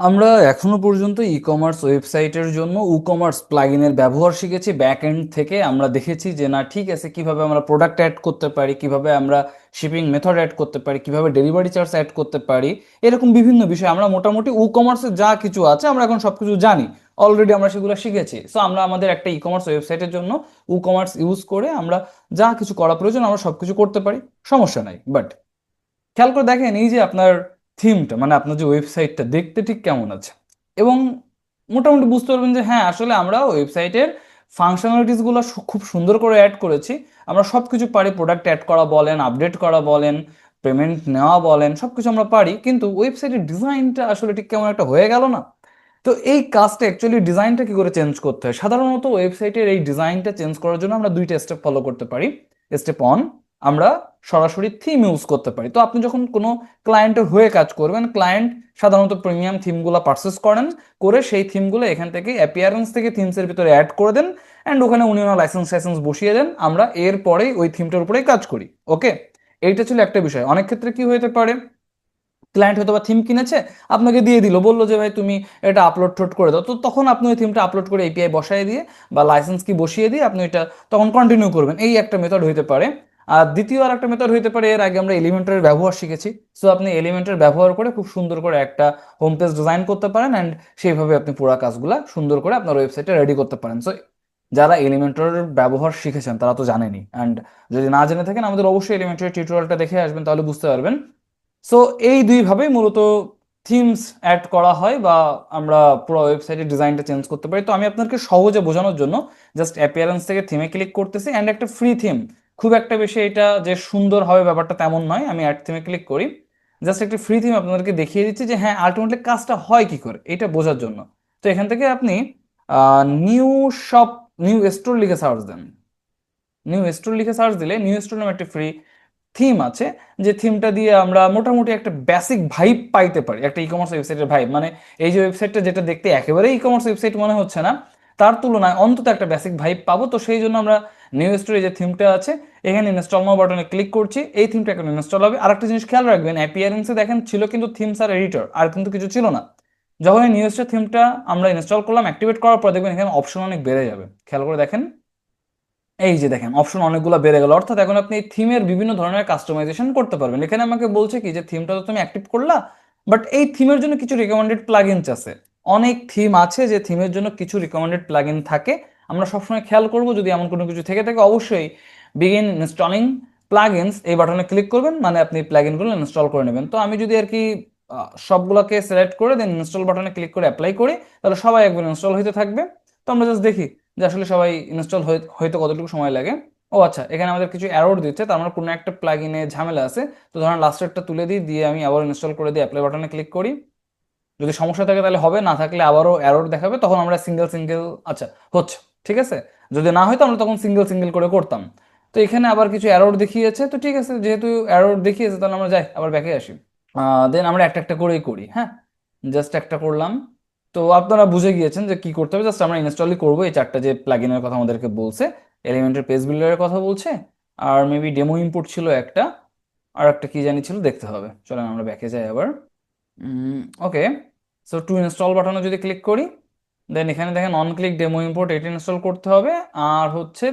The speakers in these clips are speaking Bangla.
আমরা এখনো পর্যন্ত ই কমার্স ওয়েবসাইটের জন্য কমার্স প্লাগইনের ব্যবহার শিখেছি ব্যাক এন্ড থেকে। আমরা দেখেছি যে না ঠিক আছে, কিভাবে আমরা প্রোডাক্ট অ্যাড করতে পারি, কিভাবে আমরা শিপিং মেথড অ্যাড করতে পারি, কিভাবে ডেলিভারি চার্জ অ্যাড করতে পারি, এরকম বিভিন্ন বিষয় আমরা মোটামুটি কমার্সে যা কিছু আছে আমরা এখন সবকিছু জানি। অলরেডি আমরা সেগুলো শিখেছি। সো আমরা আমাদের একটা ই কমার্স ওয়েবসাইটের জন্য কমার্স ইউজ করে আমরা যা কিছু করা প্রয়োজন আমরা সবকিছু করতে পারি, সমস্যা নাই। বাট খেয়াল করে দেখেন এই যে আপনার থিমটা, মানে আপনার যে ওয়েবসাইটটা দেখতে ঠিক কেমন আছে, এবং মোটামুটি বুঝতে পারবেন যে হ্যাঁ আসলে আমরা ওয়েবসাইটের ফাংশনালিটিস গুলো খুব সুন্দর করে অ্যাড করেছি। আমরা সবকিছু পারি, প্রোডাক্ট অ্যাড করা বলেন, আপডেট করা বলেন, পেমেন্ট নেওয়া বলেন, সবকিছু আমরা পারি, কিন্তু ওয়েবসাইটের ডিজাইনটা আসলে ঠিক কেমন একটা হয়ে গেল না। তো এই কাজটা অ্যাকচুয়ালি ডিজাইনটা কি করে চেঞ্জ করতে হয়, সাধারণত ওয়েবসাইটের এই ডিজাইনটা চেঞ্জ করার জন্য আমরা দুইটা স্টেপ ফলো করতে পারি। স্টেপ ওয়ান, আমরা সরাসরি থিম ইউজ করতে পারি। তো আপনি যখন কোনো ক্লায়েন্টের হয়ে কাজ করবেন, ক্লায়েন্ট সাধারণত প্রিমিয়াম থিমগুলো পারচেস করেন, করে সেই থিমগুলো এখান থেকে অ্যাপিয়ারেন্স থেকে থিমসের ভিতরে অ্যাড করে দেন, অ্যান্ড ওখানে উনি ওনার লাইসেন্স টাইসেন্স বসিয়ে দেন, আমরা এরপরেই ওই থিমটার উপরেই কাজ করি। ওকে, এইটা ছিল একটা বিষয়। অনেক ক্ষেত্রে কি হতে পারে, ক্লায়েন্ট হয়তো বা থিম কিনেছে, আপনাকে দিয়ে দিল, বললো যে ভাই তুমি এটা আপলোড টোড করে দাও, তো তখন আপনি ওই থিমটা আপলোড করে এপিআই বসায় দিয়ে বা লাইসেন্স কি বসিয়ে দিয়ে আপনি এটা তখন কন্টিনিউ করবেন। এই একটা মেথড হইতে পারে। আর দ্বিতীয় আর একটা মেথড হইতে পারে, এর আগে আমরা এলিমেন্টের ব্যবহার শিখেছি। সো আপনি এলিমেন্টের ব্যবহার করে খুব সুন্দর করে একটা হোম পেজ ডিজাইন করতে পারেন, অ্যান্ড সেইভাবে আপনি পুরো কাজগুলো সুন্দর করে আপনার ওয়েবসাইটে রেডি করতে পারেন। সো যারা এলিমেন্টের ব্যবহার শিখেছেন তারা তো জানেনই, অ্যান্ড যদি না জেনে থাকেন আমাদের অবশ্যই এলিমেন্টের টিউটোরিয়ালটা দেখে আসবেন, তাহলে বুঝতে পারবেন। সো এই দুইভাবেই মূলত থিমস অ্যাড করা হয়, বা আমরা পুরো ওয়েবসাইটের ডিজাইনটা চেঞ্জ করতে পারি। তো আমি আপনাকে সহজে বোঝানোর জন্য জাস্ট অ্যাপিয়ারেন্স থেকে থিমে ক্লিক করতেছি, অ্যান্ড একটা ফ্রি থিম, খুব একটা বেশি এটা যে সুন্দর হবে ব্যাপারটা তেমন নয়। আমি অ্যাড থিমে ক্লিক করি, জাস্ট একটা ফ্রি থিম আপনাদেরকে দেখিয়ে দিচ্ছি যে হ্যাঁ আলটিমেটলি কাজটা হয় কি করে এটা বোঝার জন্য। তো এখান থেকে আপনি নিউ শপ, নিউ স্টোর লিখে সার্চ দেন। নিউ স্টোর লিখে সার্চ দিলে নিউ স্টোর নামে একটা ফ্রি থিম আছে, যে থিমটা দিয়ে আমরা মোটামুটি একটা বেসিক ভাইব পাইতে পারি, একটা ই কমার্স ওয়েবসাইটের ভাইব। মানে এই যে ওয়েবসাইটটা যেটা দেখতে একেবারে ই কমার্স ওয়েবসাইট মনে হচ্ছে না, তার তুলনায় অন্তত একটা বেসিক ভাইব পাবো। তো সেই জন্য আমরা নিউ স্টোরে যে থিমটা আছে এখানে ইনস্টল নাও বাটনে ক্লিক করছি, এই থিমটা এখন ইনস্টল হবে। আর একটা জিনিস খেয়াল রাখবেন, অ্যাপিয়ারেন্সে দেখেন ছিল কিন্তু থিমস আর এডিটর, আর কিন্তু কিছু ছিল না। যখন এই নিউ স্টোর থিমটা আমরা ইনস্টল করলাম, অ্যাক্টিভেট করার পর দেখবেন এখানে অপশন অনেক বেড়ে যাবে। খেয়াল করে দেখেন, এই যে দেখেন অপশন অনেকগুলো বেড়ে গেল, অর্থাৎ এখন আপনি এই থিমের বিভিন্ন ধরনের কাস্টমাইজেশন করতে পারবেন। এখানে আমাকে বলছে কি যে থিমটা তো তুমি অ্যাক্টিভ করলা, বাট এই থিমের জন্য কিছু রিকমেন্ডেড প্লাগইনস আছে। অনেক থিম আছে যে থিমের জন্য কিছু রিকমেন্ডেড প্লাগইন থাকে। আমরা সবসময় খেয়াল করব, যদি এমন কোনো কিছু থেকে থাকে অবশ্যই বিগিন ইনস্টলিং প্লাগইনস এই বাটনে ক্লিক করবেন, মানে আপনি প্লাগইনগুলো ইনস্টল করে নেবেন। তো আমি যদি আর কি সবগুলোকে সিলেক্ট করে দেন ইনস্টল বাটনে ক্লিক করে অ্যাপ্লাই করি, তাহলে সবাই একবার ইনস্টল হইতে থাকবে। তো আমরা জাস্ট দেখি যে আসলে সবাই ইনস্টল হইতে কতটুকু সময় লাগে। ও আচ্ছা, এখানে আমাদের কিছু এরর দিচ্ছে, তার মানে কোনো একটা প্লাগইনে ঝামেলা আছে। তো ধরেন লাস্টেরটা তুলে দিই, দিয়ে আমি আবার ইনস্টল করে দিই, অ্যাপ্লাই বাটনে ক্লিক করি। যদি সমস্যা থাকে তাহলে হবে, না থাকলে আবারও এরর দেখাবে, তখন আমরা সিঙ্গেল সিঙ্গেল, আচ্ছা হচ্ছে, ঠিক আছে। যদি না হয়তো আমরা তখন সিঙ্গেল সিঙ্গেল করে করতাম। তো এখানে আবার কিছু এরর দেখিয়েছে, তো ঠিক আছে, যেহেতু এরর দেখিয়েছে তাহলে আমরা যাই আবার ব্যাকে আসি। দেন আমরা একটা একটা করেই করি, হ্যাঁ। জাস্ট একটা করলাম। তো আপনারা বুঝে গিয়েছেন যে কি করতে হবে, জাস্ট আমরা ইনস্টলই করবো এই চারটা যে প্লাগইনের কথা আমাদেরকে বলছে। এলিমেন্টের পেজ বিল্ডারের কথা বলছে, আর মেবি ডেমো ইম্পোর্ট ছিল একটা, আর একটা কি জানি ছিল, দেখতে হবে। চলেন আমরা ব্যাকে যাই আবার। ওকে, সো টু ইনস্টল বাটনে যদি ক্লিক করি, দেন এখানে দেখেন অন ক্লিক ডেমো ইম্পোর্ট, এটা ইনস্টল করতে হবে। আর হচ্ছে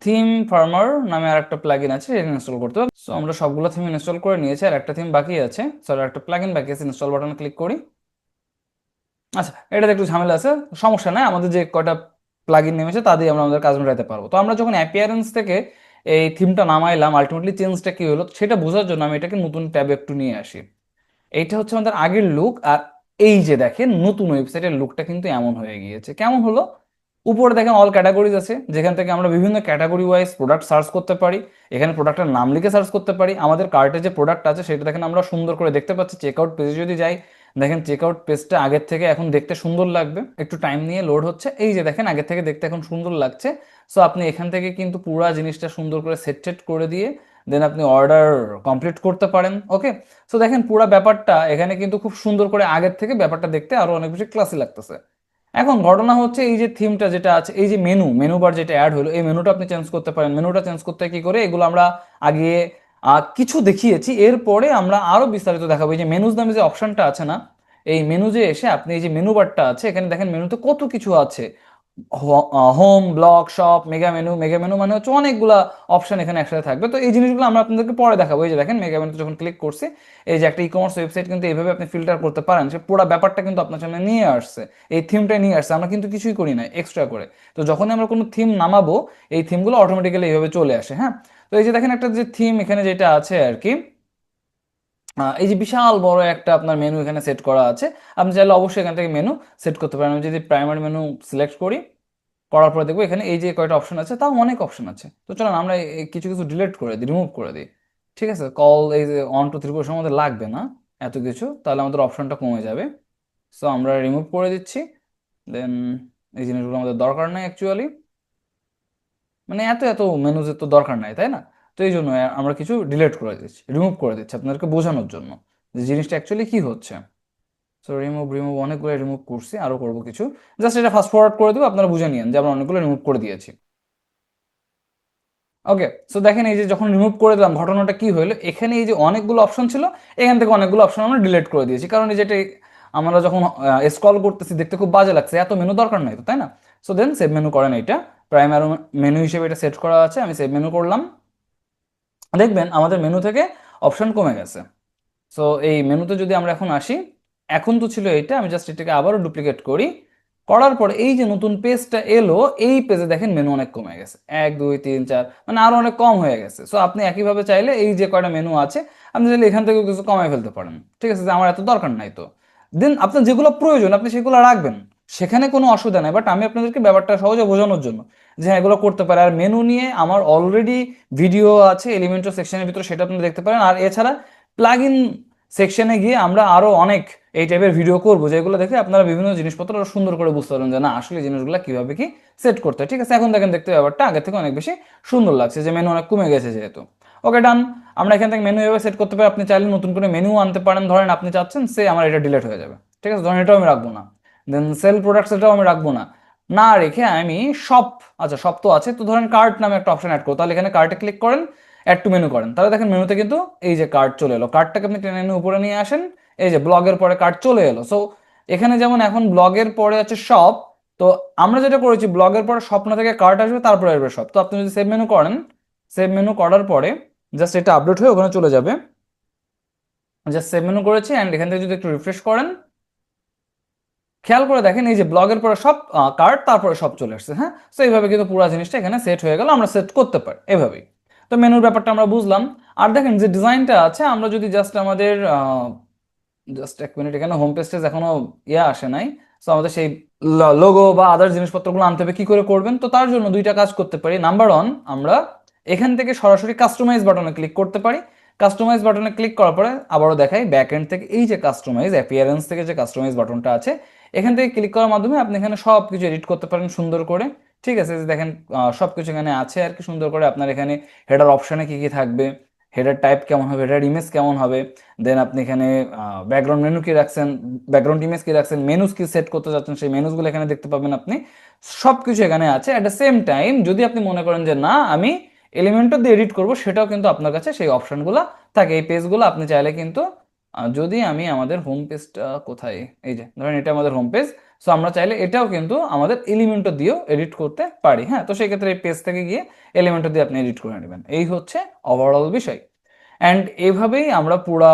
থিম ফার্মার নামে আর একটা প্লাগইন আছে, এটা ইনস্টল করতে হবে। সো আমরা সবগুলো থিম ইনস্টল করে নিয়েছি, আর একটা থিম বাকি আছে, সরি একটা প্লাগইন বাকি আছে। ইনস্টল বাটনে ক্লিক করি। আচ্ছা, এটাতে একটু ঝামেলা আছে, সমস্যা নাই, আমাদের যে কয়টা প্লাগইন নেমেছে তা দিয়ে আমরা আমাদের কাজ মেটাতে পারবো। তো আমরা যখন অ্যাপিয়ারেন্স থেকে এই থিমটা নামাইলাম, আলটিমেটলি চেঞ্জটা কি হলো সেটা বোঝার জন্য আমি এটাকে নতুন ট্যাবে একটু নিয়ে আসি। এইটা হচ্ছে আমাদের আগের লুক, আর এই যে দেখেন নতুন ওয়েবসাইটের লুকটা কিন্তু এমন হয়ে গিয়েছে। কেমন হলো, উপরে দেখেন অল ক্যাটাগরিজ আছে, যেখান থেকে আমরা বিভিন্ন ক্যাটাগরি ওয়াইজ প্রোডাক্ট সার্চ করতে পারি। এখানে প্রোডাক্টের নাম লিখে সার্চ করতে পারি। আমাদের কার্টে যে প্রোডাক্ট আছে সেটা দেখেন আমরা সুন্দর করে দেখতে পাচ্ছি। চেকআউট পেজে যদি যাই, দেখেন চেকআউট পেজটা আগের থেকে এখন দেখতে সুন্দর লাগবে, একটু টাইম নিয়ে লোড হচ্ছে। এই যে দেখেন আগের থেকে দেখতে এখন সুন্দর লাগছে। সো আপনি এখান থেকে কিন্তু পুরো জিনিসটা সুন্দর করে সেট করে দিয়ে দেন আপনি অর্ডার কমপ্লিট করতে পারেন। ওকে, সো দেখেন পুরো ব্যাপারটা এখানে কিন্তু খুব সুন্দর করে আগের থেকে ব্যাপারটা দেখতে আরো অনেক বেশি ক্লাসি লাগতেছে। এখন ঘটনা হচ্ছে এই যে থিমটা যেটা আছে, এই যে মেনু বার যেটা অ্যাড হলো, এই মেনুটা আপনি চেঞ্জ করতে পারেন। মেনুটা চেঞ্জ করতে কি করে, এগুলো আমরা আগে কিছু দেখিয়েছি, এরপরে আমরা আরো বিস্তারিত দেখাবো। এই যে মেনুজ নামে যে অপশনটা আছে না, এই মেনুতে এসে আপনি এই যে মেনু বারটা আছে, এখানে দেখেন মেনুতে কত কিছু আছে। Home, blog, shop, mega menu. Mega menu মানে হচ্ছে অনেকগুলা অপশন এখানে একসাথে থাকবে। তো এই জিনিসগুলো আমরা আপনাদেরকে পরে দেখাবো। এই যে দেখেন মেগা মেনুতে যখন ক্লিক করছি, এই যে একটা ই কমার্স ওয়েবসাইট কিন্তু এইভাবে আপনি ফিল্টার করতে পারেন, সে পুরো ব্যাপারটা কিন্তু আপনার সামনে নিয়ে আসছে, এই থিমটা নিয়ে আসছে, আমরা কিন্তু কিছুই করি না এক্সট্রা করে। তো যখনই আমরা কোনো থিম নামাবো, এই থিমগুলো অটোমেটিক্যালি এইভাবে চলে আসে। হ্যাঁ, তো এই যে দেখেন একটা যে থিম এখানে যেটা আছে আর কি, এই যে বিশাল বড় একটা আপনার মেনু এখানে সেট করা আছে। আপনি চাইলে অবশ্যই এখান থেকে মেনু সেট করতে পারেন। আমি যদি প্রাইমারি মেনু সিলেক্ট করি, করার পরে দেখবো এখানে এই যে কয়টা অপশন আছে, তাও অনেক অপশন আছে। তো চলুন আমরা কিছু কিছু ডিলিট করে দিই, রিমুভ করে দিই। ঠিক আছে, কল এই যে 1 2 3 4 আমাদের লাগবে না এত কিছু, তাহলে আমাদের অপশনটা কমে যাবে। সো আমরা রিমুভ করে দিচ্ছি। দেন এই জিনিসগুলো আমাদের দরকার নাই অ্যাকচুয়ালি, মানে এত এত মেনুজের তো দরকার নাই, তাই না? তো এই জন্য আমরা কিছু ডিলিট করে দিচ্ছি, রিমুভ করে দিচ্ছি আপনাদেরকে বোঝানোর জন্য যে জিনিসটা অ্যাকচুয়ালি কি হচ্ছে। সো রিমুভ রিমুভ অনেকগুলো রিমুভ করছি, আরও করবো কিছু। জাস্ট এটা ফাস্ট ফরওয়ার্ড করে দেবো, আপনারা বুঝে নিন যে আমরা অনেকগুলো রিমুভ করে দিয়েছি। ওকে, সো দেখেন এই যে যখন রিমুভ করে দিলাম ঘটনাটা কি হলো, এখানে এই যে অনেকগুলো অপশন ছিল, এখান থেকে অনেকগুলো অপশন আমরা ডিলিট করে দিয়েছি। কারণ এই যেটা আমরা যখন স্ক্রল করতেছি দেখতে খুব বাজে লাগছে, এত মেনু দরকার নাই তো, তাই না? সো দেন সেভ মেনু করেন, এইটা প্রাইমারি মেনু হিসেবে এটা সেট করা আছে, আমি সেভ মেনু করলাম। দেখবেন আমাদের মেনু থেকে অপশন কমে গেছে। সো এই মেনুতে যদি আমরা এখন আসি, এখন তো ছিল এইটা, আমি জাস্ট এটাকে আবারও ডুপ্লিকেট করি। করার পরে এই যে নতুন পেজটা এলো, এই পেজে দেখেন মেনু অনেক কমে গেছে, 1 2 3 4 মানে আরো অনেক কম হয়ে গেছে। সো আপনি একইভাবে চাইলে এই যে কয়টা মেনু আছে, আপনি চাইলে এখান থেকেও কিছু কমাই ফেলতে পারেন। ঠিক আছে, যে আমার এত দরকার নাই তো, দেন আপনার যেগুলো প্রয়োজন আপনি সেগুলো রাখবেন, সেখানে কোনো অসুবিধা নেই। বাট আমি আপনাদেরকে ব্যাপারটা সহজে বোঝানোর জন্য যে হ্যাঁ এগুলো করতে পারে। আর মেনু নিয়ে আমার অলরেডি ভিডিও আছে এলিমেন্টর সেকশনের ভিতরে, সেটা আপনি দেখতে পারেন। আর এছাড়া প্লাগ ইন সেকশনে গিয়ে আমরা আরো অনেক এই টাইপের ভিডিও করবো, যেগুলো দেখে আপনারা বিভিন্ন জিনিসপত্র আরো সুন্দর করে বুঝতে পারবেন যে না আসলে জিনিসগুলো কিভাবে কি সেট করতে হয়। ঠিক আছে, এখন দেখেন দেখতে ব্যাপারটা আগে থেকে অনেক বেশি সুন্দর লাগছে, যে মেনু অনেক কমে গেছে যেহেতু। ওকে ডান, আমরা এখান থেকে মেনু এভাবে সেট করতে পারি। আপনি চাইলে নতুন করে মেনু আনতে পারেন, ধরেন আপনি চাচ্ছেন সে আমার এটা ডিলিট হয়ে যাবে, ঠিক আছে, ধরেন এটাও আমি রাখবো না। দেন সেল প্রোডাক্টস, এটাও আমি রাখবো না। না রেখে আমি শপ, আচ্ছা শপ তো আছে, তো ধরেন কার্ট নামে একটা অপশন অ্যাড করো, তাহলে এখানে কার্টে ক্লিক করেন, অ্যাড টু মেনু করেন, তাহলে দেখেন মেনুতে কিন্তু এই যে কার্ট চলে এলো। কার্টটাকে আপনি টেনে এনে উপরে নিয়ে আসেন, এই যে ব্লগের পরে কার্ট চলে এলো। সো এখানে যেমন এখন ব্লগের পরে আছে শপ, তো আমরা যেটা করেছি ব্লগের পরে শপ না থেকে কার্ট আসবে, তারপরে আসবে শপ। তো আপনি যদি সেভ মেনু করেন, সেভ মেনু করার পরে জাস্ট এটা আপডেট হয়ে ওখানে চলে যাবে। জাস্ট সেভ মেনু করেছি, অ্যান্ড এখান থেকে যদি একটু রিফ্রেশ করেন, খেয়াল করে দেখেন এই যে ব্লগের পরে সব কার্ড, তারপরে সব চলে আসছে। হ্যাঁ, তো এইভাবে কিন্তু পুরো জিনিসটা এখানে সেট হয়ে গেল, আমরা সেট করতে পারি এভাবেই। তো মেনুর ব্যাপারটা আমরা বুঝলাম। আর দেখেন যে ডিজাইনটা আছে, আমরা যদি জাস্ট আমাদের জাস্ট 1 মিনিট, এখানে হোম পেজটা এখনো আসে নাই। তো আমাদের সেই লোগো বা আদার জিনিসপত্রগুলো আনতে হবে, কি করে করবেন? তো তার জন্য দুইটা কাজ করতে পারি। নাম্বার ওয়ান, আমরা এখান থেকে সরাসরি কাস্টমাইজ বাটনে ক্লিক করতে পারি। কাস্টমাইজ বাটনে ক্লিক করার পরে আবারও দেখাই ব্যাক এন্ড থেকে এই যে কাস্টমাইজ অ্যাপিয়ারেন্স থেকে যে কাস্টমাইজ বাটনটা আছে, এখান থেকে ক্লিক করার মাধ্যমে আপনি এখানে সব কিছু এডিট করতে পারেন সুন্দর করে। ঠিক আছে, যে দেখেন সব কিছু এখানে আছে আর কি সুন্দর করে। আপনার এখানে হেডার অপশনে কি কি থাকবে, হেডার টাইপ কেমন হবে, হেডার ইমেজ কেমন হবে, দেন আপনি এখানে ব্যাকগ্রাউন্ড মেনু কি রাখছেন, ব্যাকগ্রাউন্ড ইমেজ কি রাখছেন, মেনুজ কি সেট করতে যাচ্ছেন, সেই মেনুজগুলো এখানে দেখতে পাবেন আপনি। সব কিছু এখানে আছে। অ্যাট দ্য সেম টাইম যদি আপনি মনে করেন যে না আমি এলিমেন্টও দিয়ে এডিট করব, সেটাও কিন্তু আপনার কাছে সেই অপশনগুলো থাকে। এই পেজগুলো আপনি চাইলে কিন্তু যদি আমি আমাদের হোম পেজটা কোথায়, এই যে ধরেন এটা আমাদের হোম পেজ, সো আমরা চাইলে এটাও কিন্তু আমাদের এলিমেন্টও দিয়েও এডিট করতে পারি। হ্যাঁ, তো সেই ক্ষেত্রে এই পেজ থেকে গিয়ে এলিমেন্টও দিয়ে আপনি এডিট করে নেবেন। এই হচ্ছে ওভারঅল বিষয়। অ্যান্ড এইভাবেই আমরা পুরা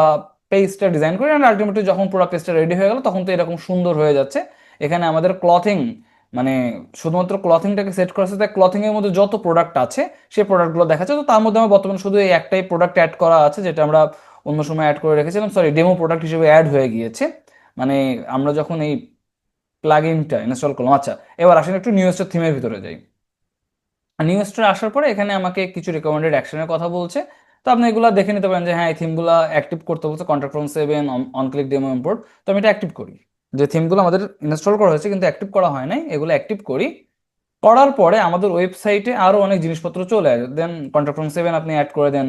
পেজটা ডিজাইন করি। অ্যান্ড আলটিমেটলি যখন পুরো পেজটা রেডি হয়ে গেল, তখন তো এরকম সুন্দর হয়ে যাচ্ছে। এখানে আমাদের ক্লথিং, মানে শুধুমাত্র ক্লথিংটাকে সেট করা আছে, তাই ক্লথিং এর মধ্যে যত প্রোডাক্ট আছে সেই প্রোডাক্টগুলো দেখাচ্ছে। তো তার মধ্যে আমার বর্তমানে শুধু এই একটাই প্রোডাক্ট অ্যাড করা আছে, যেটা আমরা অন্য সময় অ্যাড করে রেখেছিলাম, সরি ডেমো প্রোডাক্ট হিসেবে অ্যাড হয়ে গিয়েছে। মানে আমরা যখন এই প্লাগইনটা ইনস্টল করলাম। আচ্ছা, এবার আসেন একটু নিউ স্টার থিমের ভিতরে যাই। নিউ স্টোরে আসার পরে এখানে আমাকে কিছু রিকমেন্ডেড অ্যাকশনের কথা বলছে। তো আপনি এগুলো দেখে নিতে পারেন যে হ্যাঁ এই থিমগুলো অ্যাক্টিভ করতে বলছে, contact from 7, on click demo import. তো আমি এটা অ্যাক্টিভ করি, যে থিমগুলো আমাদের ইনস্টল করা হয়েছে কিন্তু অ্যাক্টিভ করা হয় নাই, এগুলো অ্যাক্টিভ করি। করার পরে আমাদের ওয়েবসাইটে আরও অনেক জিনিসপত্র চলে আসে। দেন কন্ট্যাক্ট ফ্রম 7 আপনি অ্যাড করে দেন।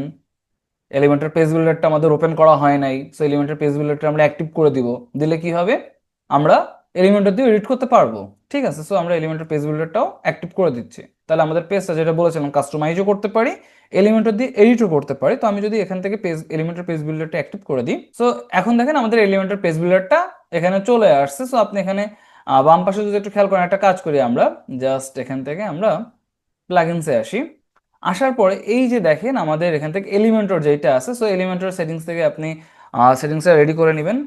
এলিমেন্টার পেজ বিল্ডারটা আমাদের ওপেন করা হয় নাই, সো এলিমেন্টার পেজ বিল্ডারটা আমরা অ্যাক্টিভ করে দিব। দিলে কি হবে, আমরা এলিমেন্টার দিয়ে এডিট করতে পারবো। ঠিক আছে, সো আমরা এলিমেন্টার পেজ বিল্ডারটাও অ্যাক্টিভ করে দিচ্ছি। তাহলে আমাদের পেজটা যেটা বলেছিলাম কাস্টমাইজও করতে পারি, এলিমেন্টার দিয়ে এডিটও করতে পারি। তো আমি যদি এখান থেকে পেজ এলিমেন্টার পেজ বিল্ডারটা অ্যাক্টিভ করে দিই, সো এখন দেখেন আমাদের এলিমেন্টার পেজ বিল্ডারটা এখানে চলে আসছে। সো আপনি এখানে বাম পাশে যদি একটু খেয়াল করেন, একটা কাজ করি আমরা, জাস্ট এখান থেকে আমরা প্লাগইনসে আসি। আসার পরে এই যে দেখেন আমাদের এখান থেকে এলিমেন্টর যেটা আছে, সো এলিমেন্টর সেটিংস থেকে আপনি সেটিংসটা রেডি করে নেবেন।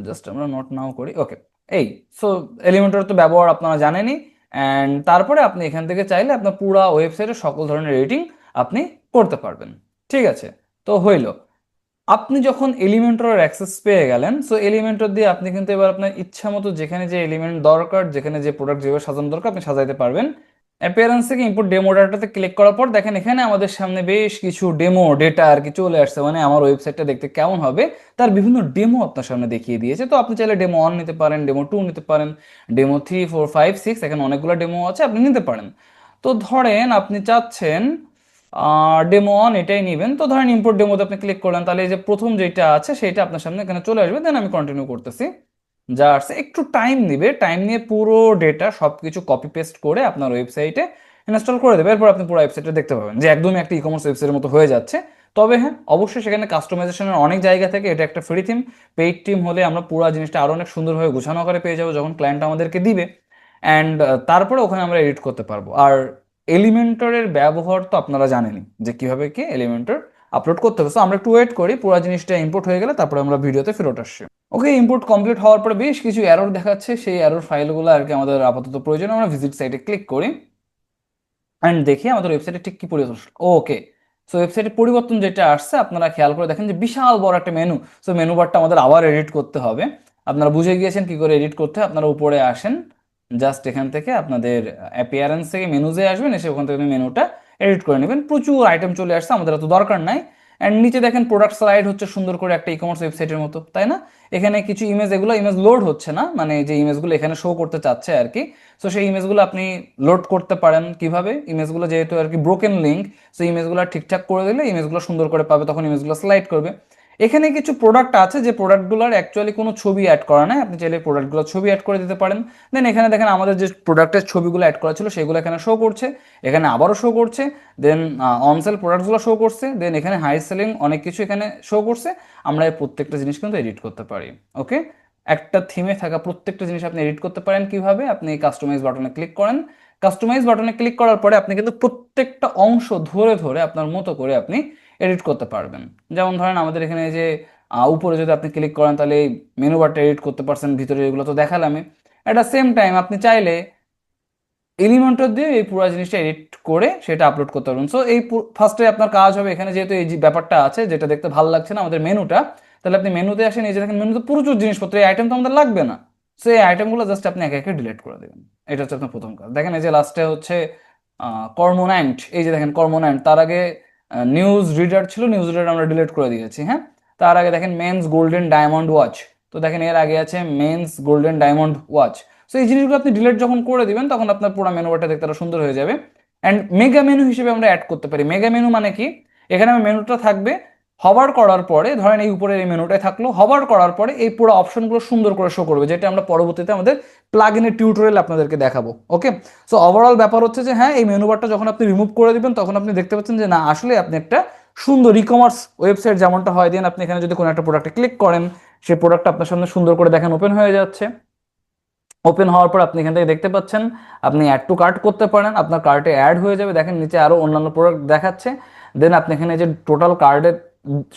জাস্ট আমরা নোট নাও করি, ওকে। এই সো এলিমেন্টর তো ব্যবহার আপনারা জানেনই। অ্যান্ড তারপরে আপনি এখান থেকে চাইলে আপনার পুরো ওয়েবসাইটের সকল ধরনের এডিটিং আপনি করতে পারবেন। ঠিক আছে, তো হইল। আপনি যখন এলিমেন্টরের অ্যাক্সেস পেয়ে গেলেন, সো এলিমেন্টর দিয়ে আপনি কিন্তু এবার আপনার ইচ্ছা মতো যেখানে যে এলিমেন্ট দরকার, যেখানে যে প্রোডাক্ট যেভাবে সাজানো দরকার আপনি সাজাইতে পারবেন। অ্যাপিয়ারেন্স থেকে ইম্পোর্ট ডেমো ডাটাতে ক্লিক করার পর দেখেন এখানে আমাদের সামনে বেশ কিছু ডেমো ডেটা আর কি চলে আসছে, মানে আমার ওয়েবসাইটটা দেখতে কেমন হবে তার বিভিন্ন ডেমো আপনার সামনে দেখিয়ে দিয়েছে। তো আপনি চাইলে ডেমো 1 নিতে পারেন, ডেমো 2 নিতে পারেন, ডেমো 3 4 5 6, এখানে অনেকগুলো ডেমো আছে, আপনি নিতে পারেন। তো ধরেন আপনি চাচ্ছেন ডেমো অন এটাই নেবেন, তো ধরেন ইম্পোর্ট ডেমোতে আপনি ক্লিক করলেন, তাহলে এই যে প্রথম যেটা আছে সেটা আপনার সামনে এখানে চলে আসবে। দেন আমি কন্টিনিউ করতেছি। যা আসছে একটু টাইম নিবে, টাইম নিয়ে পুরো ডেটা সবকিছু কপি পেস্ট করে আপনার ওয়েবসাইটে ইনস্টল করে দেবে। এরপর আপনি পুরো ওয়েবসাইটে দেখতে পাবেন যে একদমই একটা ই কমার্স ওয়েবসাইটের মতো হয়ে যাচ্ছে। তবে হ্যাঁ, অবশ্যই সেখানে কাস্টমাইজেশনের অনেক জায়গা থেকে, এটা একটা ফ্রি থিম, পেইড টিম হলে আমরা পুরো জিনিসটা আরো অনেক সুন্দরভাবে গোছানো করে পেয়ে যাবো যখন ক্লায়েন্ট আমাদেরকে দিবে। অ্যান্ড তারপরে ওখানে আমরা এডিট করতে পারবো। আর এলিমেন্টরের ব্যবহার তো আপনারা জানেনই যে কিভাবে কি এলিমেন্টর আপলোড করতে হবে। সো আমরা একটু ওয়েট করি, পুরো জিনিসটা ইম্পোর্ট হয়ে গেলে তারপরে আমরা ভিডিওতে ফেরত আসছি। ওকে, ইম্পোর্ট কমপ্লিট হওয়ার পরে বেশ কিছু এরর দেখাচ্ছে, সেই এরর ফাইলগুলো আর কি আমাদের আপাতত প্রয়োজন। আমরা ভিজিট সাইটে ক্লিক করি অ্যান্ড দেখি আমাদের ওয়েবসাইটে ঠিক কি পরিবর্তন। ওকে, সো ওয়েবসাইটের পরিবর্তন যেটা আসছে আপনারা খেয়াল করে দেখেন যে বিশাল বড় একটা মেনু। সো মেনু বারটা আমাদের আবার এডিট করতে হবে। আপনারা বুঝে গিয়েছেন কি করে এডিট করতে হয়। আপনারা উপরে আসেন, জাস্ট এখান থেকে আপনাদের অ্যাপিয়ারেন্স থেকে মেনুজে আসবেন, এসে ওখান থেকে মেনুটা এডিট করে নেবেন। প্রচুর আইটেম চলে আসছে, আমাদের এত দরকার নাই। অ্যান্ড নিচে দেখেন প্রোডাক্ট স্লাইড হচ্ছে সুন্দর করে একটা ই কমার্স ওয়েবসাইটের মতো, তাই না? এখানে কিছু ইমেজ, এগুলো ইমেজ লোড হচ্ছে না, মানে যে ইমেজগুলো এখানে শো করতে চাচ্ছে আর কি। সো সেই ইমেজগুলো আপনি লোড করতে পারেন কিভাবে, ইমেজগুলো যেহেতু আর কি ব্রোকেন লিঙ্ক, সেই ইমেজগুলো ঠিকঠাক করে দিলে ইমেজগুলো সুন্দর করে পাবে, তখন ইমেজগুলো স্লাইড করবে। এখানে কিছু প্রোডাক্ট আছে যে প্রোডাক্টগুলোর অ্যাকচুয়ালি কোনো ছবি অ্যাড করা নাই, আপনি চাইলে প্রোডাক্টগুলোর ছবি অ্যাড করে দিতে পারেন। দেন এখানে দেখেন আমাদের যে প্রোডাক্টের ছবিগুলো অ্যাড করা ছিল সেগুলো এখানে শো করছে, এখানে আবারও শো করছে। দেন অন সেল প্রোডাক্টগুলো শো করছে। দেন এখানে হাই সেলিং অনেক কিছু এখানে শো করছে। আমরা এই প্রত্যেকটা জিনিস কিন্তু এডিট করতে পারি। ওকে, একটা থিমে থাকা প্রত্যেকটা জিনিস আপনি এডিট করতে পারেন কিভাবে, আপনি কাস্টমাইজ বাটনে ক্লিক করেন। কাস্টমাইজ বাটনে ক্লিক করার পরে আপনি কিন্তু প্রত্যেকটা অংশ ধরে ধরে আপনার মতো করে আপনি এডিট করতে পারবেন। যেমন ধরেন আমাদের এখানে যে উপরে যদি আপনি ক্লিক করেন তাহলে এই মেনু বারটা এডিট করতে পারছেন, ভিতরে এগুলো তো দেখালামই। অ্যাট দ্য সেম টাইম আপনি চাইলে এলিমেন্টর দিয়ে এই পুরো জিনিসটা এডিট করে সেটা আপলোড করতে পারবেন। সো এই ফার্স্টে আপনার কাজ হবে এখানে, যেহেতু এই যে ব্যাপারটা আছে যেটা দেখতে ভালো লাগছে না আমাদের মেনুটা, তাহলে আপনি মেনুতে আসেন, এই যে দেখেন মেনুতে প্রচুর জিনিসপত্র, এই আইটেম তো আমাদের লাগবে না। সো এই আইটেমগুলো জাস্ট আপনি একে একে ডিলিট করে দেবেন। এটা হচ্ছে আপনার প্রথম কাজ। দেখেন এই যে লাস্টে হচ্ছে কর্মোন্যান্ট, এই যে দেখেন কর্মোন্যান্ট, তার আগে নিউজ রিডার ছিল, নিউজ রিডার আমরা ডিলিট করে দিয়েছি। হ্যাঁ, তার আগে দেখেন মেন্স গোল্ডেন ডায়মন্ড ওয়াচ, তো দেখেন এর আগে আছে men's golden diamond watch. So এই জিনিসগুলো আপনি ডিলিট যখন করে দিবেন তখন আপনার পুরো মেনু বারটা দেখতে আরো সুন্দর হয়ে যাবে। অ্যান্ড মেগা মেনু হিসেবে আমরা অ্যাড করতে পারি। মেগা মেনু মানে কি, এখানে আমার মেনুটা থাকবে, হভার করার পরে ধরেন এই উপরে এই মেনুটাই থাকলো, হভার করার পরে এই পুরো অপশনগুলো সুন্দর করে শো করবে, যেটা আমরা পরবর্তীতে আমাদের প্লাগইনের টিউটোরিয়াল আপনাদেরকে দেখাবো। ওকে, সো ওভারঅল ব্যাপার হচ্ছে যে হ্যাঁ, এই মেনু বারটা যখন আপনি রিমুভ করে দিবেন তখন আপনি দেখতে পাচ্ছেন যে না, আসলে আপনি একটা সুন্দর ই কমার্স ওয়েবসাইট যেমনটা হয়। দেন আপনি এখানে যদি কোনো একটা প্রোডাক্টে ক্লিক করেন, সেই প্রোডাক্টটা আপনার সামনে সুন্দর করে দেখেন ওপেন হয়ে যাচ্ছে। ওপেন হওয়ার পর আপনি এখান থেকে দেখতে পাচ্ছেন আপনি অ্যাড টু কার্ট করতে পারেন, আপনার কার্টে অ্যাড হয়ে যাবে। দেখেন নিচে আরো অন্যান্য প্রোডাক্ট দেখাচ্ছে। দেন আপনি এখানে যে টোটাল কার্ডে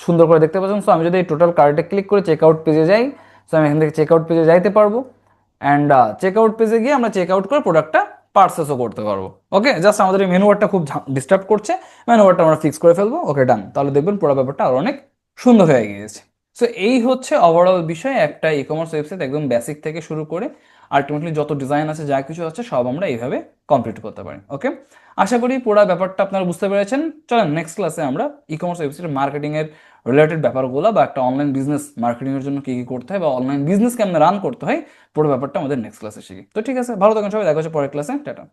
সুন্দর করে দেখতে পাচ্ছেন। সো আমি যদি এই টোটাল কার্ডে ক্লিক করে চেক আউট পেজে যাই, সো আমি এখান থেকে চেক আউট পেজে যাইতে পারবো। অ্যান্ড চেক আউট পেজে গিয়ে আমরা চেক আউট করে প্রোডাক্টটা পারচেসও করতে পারবো। ওকে, জাস্ট আমাদের এই মেনু বারটা খুব ডিস্টার্ব করছে, মেনু বারটা আমরা ফিক্স করে ফেলবো। ওকে, ডান। তাহলে দেখবেন পুরো ব্যাপারটা আরো অনেক সুন্দর হয়ে গিয়েছে। সো এই হচ্ছে ওভারঅল বিষয় একটা ই কমার্স ওয়েবসাইট, একদম বেসিক থেকে শুরু করে আলটিমেটলি যত ডিজাইন আছে যা কিছু আছে সব আমরা এইভাবে কমপ্লিট করতে পারি। ওকে, আশা করি পুরো ব্যাপারটা আপনারা বুঝতে পেরেছেন। চলেন নেক্সট ক্লাসে আমরা ই কমার্স ওয়েবসাইট মার্কেটিং এর রিলেটেড ব্যাপারগুলো, বা একটা অনলাইন বিজনেস মার্কেটিং এর জন্য কি কি করতে হয়, বা অনলাইন বিজনেস কেমন রান করতে হয়, পুরো ব্যাপারটা আমাদের নেক্সট ক্লাসে শিখি। তো ঠিক আছে, ভালো থাকুন সবাই, দেখা হচ্ছে পরের ক্লাসে। টাটা।